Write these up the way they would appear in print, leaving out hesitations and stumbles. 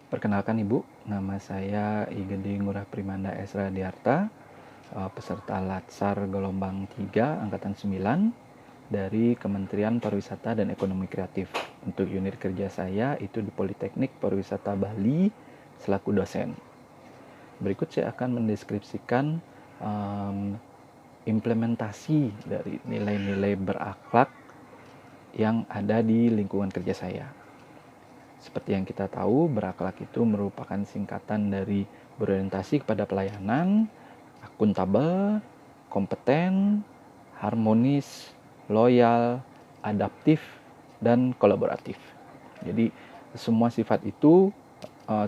Perkenalkan Ibu, nama saya I Gede Ngurah Primanda S. Radiarta, peserta Latsar gelombang 3 angkatan 9 dari Kementerian Pariwisata dan Ekonomi Kreatif. Untuk unit kerja saya itu di Politeknik Pariwisata Bali selaku dosen. Berikut saya akan mendeskripsikan implementasi dari nilai-nilai berakhlak yang ada di lingkungan kerja saya. Seperti yang kita tahu, berakhlak itu merupakan singkatan dari berorientasi kepada pelayanan, akuntabel, kompeten, harmonis, loyal, adaptif, dan kolaboratif. Jadi semua sifat itu,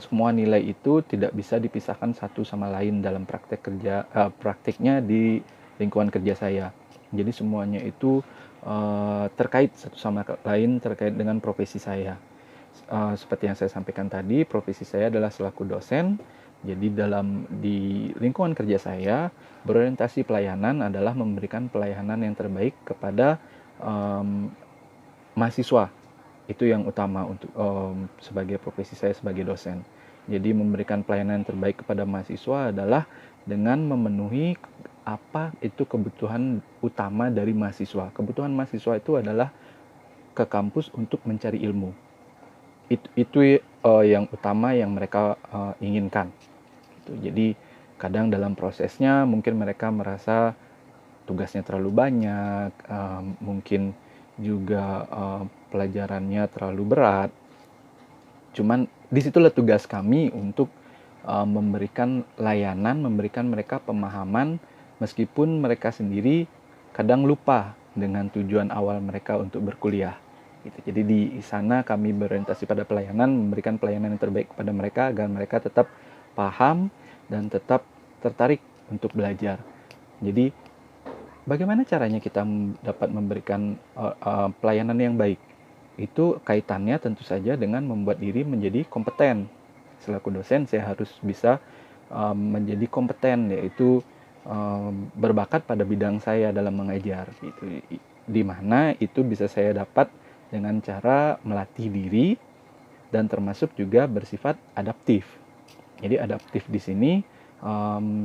semua nilai itu tidak bisa dipisahkan satu sama lain dalam prakteknya di lingkungan kerja saya. Jadi semuanya itu terkait satu sama lain terkait dengan profesi saya. Seperti yang saya sampaikan tadi, profesi saya adalah selaku dosen. Jadi di lingkungan kerja saya, berorientasi pelayanan adalah memberikan pelayanan yang terbaik kepada mahasiswa. Itu yang utama untuk sebagai profesi saya sebagai dosen. Jadi memberikan pelayanan yang terbaik kepada mahasiswa adalah dengan memenuhi apa itu kebutuhan utama dari mahasiswa. Kebutuhan mahasiswa itu adalah ke kampus untuk mencari ilmu. Itu yang utama yang mereka inginkan. Jadi kadang dalam prosesnya mungkin mereka merasa tugasnya terlalu banyak, mungkin juga pelajarannya terlalu berat. Cuman disitulah tugas kami untuk memberikan layanan, memberikan mereka pemahaman, meskipun mereka sendiri kadang lupa dengan tujuan awal mereka untuk berkuliah. Gitu. Jadi di sana kami berorientasi pada pelayanan, memberikan pelayanan yang terbaik kepada mereka agar mereka tetap paham dan tetap tertarik untuk belajar. Jadi bagaimana caranya kita dapat memberikan pelayanan yang baik? Itu kaitannya tentu saja dengan membuat diri menjadi kompeten. Selaku dosen saya harus bisa menjadi kompeten, yaitu berbakat pada bidang saya dalam mengajar. Gitu. Di mana itu bisa saya dapat dengan cara melatih diri dan termasuk juga bersifat adaptif. Jadi adaptif di sini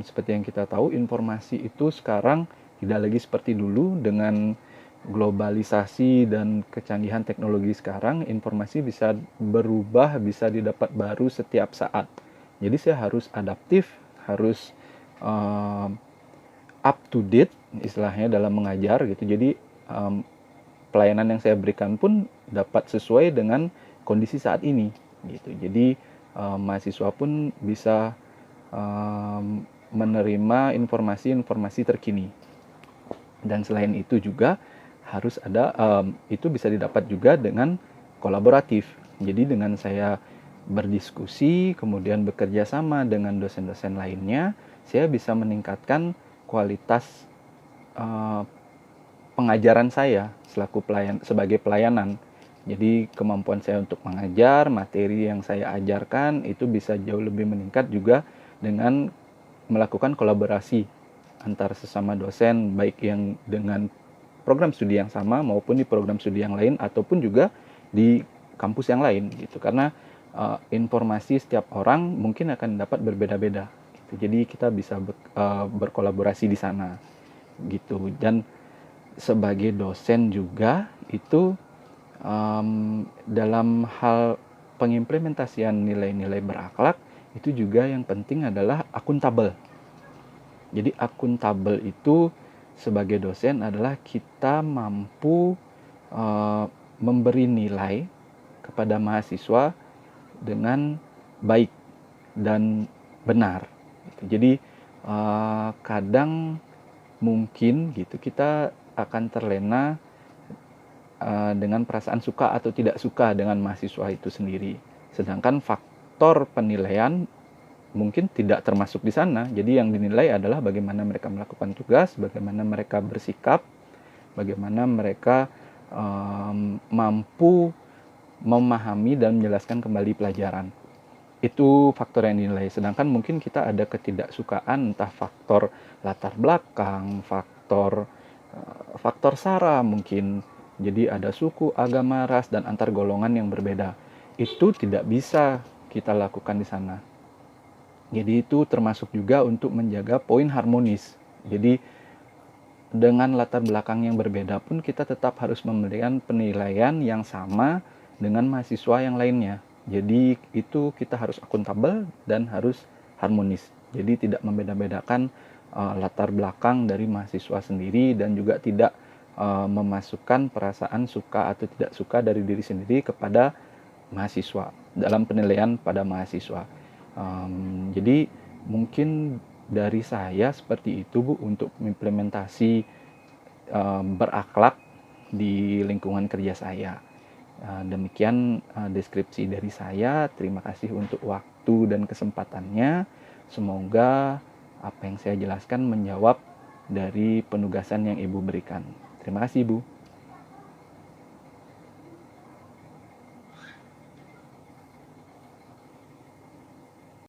seperti yang kita tahu, informasi itu sekarang tidak lagi seperti dulu. Dengan globalisasi dan kecanggihan teknologi sekarang, informasi bisa berubah, bisa didapat baru setiap saat. Jadi saya harus adaptif, harus up to date istilahnya dalam mengajar gitu. Jadi pelayanan yang saya berikan pun dapat sesuai dengan kondisi saat ini gitu. Jadi mahasiswa pun bisa menerima informasi-informasi terkini. Dan selain itu juga harus ada itu bisa didapat juga dengan kolaboratif. Jadi dengan saya berdiskusi, kemudian bekerja sama dengan dosen-dosen lainnya, saya bisa meningkatkan kualitas pengajaran saya sebagai pelayanan. Jadi kemampuan saya untuk mengajar, materi yang saya ajarkan itu bisa jauh lebih meningkat juga dengan melakukan kolaborasi antar sesama dosen, baik yang dengan program studi yang sama maupun di program studi yang lain ataupun juga di kampus yang lain gitu. Karena informasi setiap orang mungkin akan dapat berbeda-beda gitu. Jadi kita bisa berkolaborasi di sana gitu. Dan sebagai dosen juga itu dalam hal pengimplementasian nilai-nilai berakhlak itu juga yang penting adalah akuntabel. Jadi akuntabel itu sebagai dosen adalah kita mampu memberi nilai kepada mahasiswa dengan baik dan benar. Jadi kadang mungkin gitu kita akan terlena dengan perasaan suka atau tidak suka dengan mahasiswa itu sendiri. Sedangkan faktor penilaian mungkin tidak termasuk di sana. Jadi yang dinilai adalah bagaimana mereka melakukan tugas, bagaimana mereka bersikap, bagaimana mereka mampu memahami dan menjelaskan kembali pelajaran. Itu faktor yang dinilai. Sedangkan mungkin kita ada ketidaksukaan, entah faktor latar belakang, faktor sara mungkin. Jadi ada suku, agama, ras, dan antar golongan yang berbeda. Itu tidak bisa kita lakukan di sana. Jadi itu termasuk juga untuk menjaga poin harmonis. Jadi dengan latar belakang yang berbeda pun kita tetap harus memberikan penilaian yang sama dengan mahasiswa yang lainnya. Jadi itu kita harus akuntabel dan harus harmonis. Jadi tidak membeda-bedakan latar belakang dari mahasiswa sendiri, dan juga tidak memasukkan perasaan suka atau tidak suka dari diri sendiri kepada mahasiswa dalam penilaian pada mahasiswa. Jadi mungkin dari saya seperti itu, Bu, untuk implementasi berakhlak di lingkungan kerja saya. Demikian deskripsi dari saya. Terima kasih untuk waktu dan kesempatannya. Semoga apa yang saya jelaskan menjawab dari penugasan yang Ibu berikan. Terima kasih, Ibu.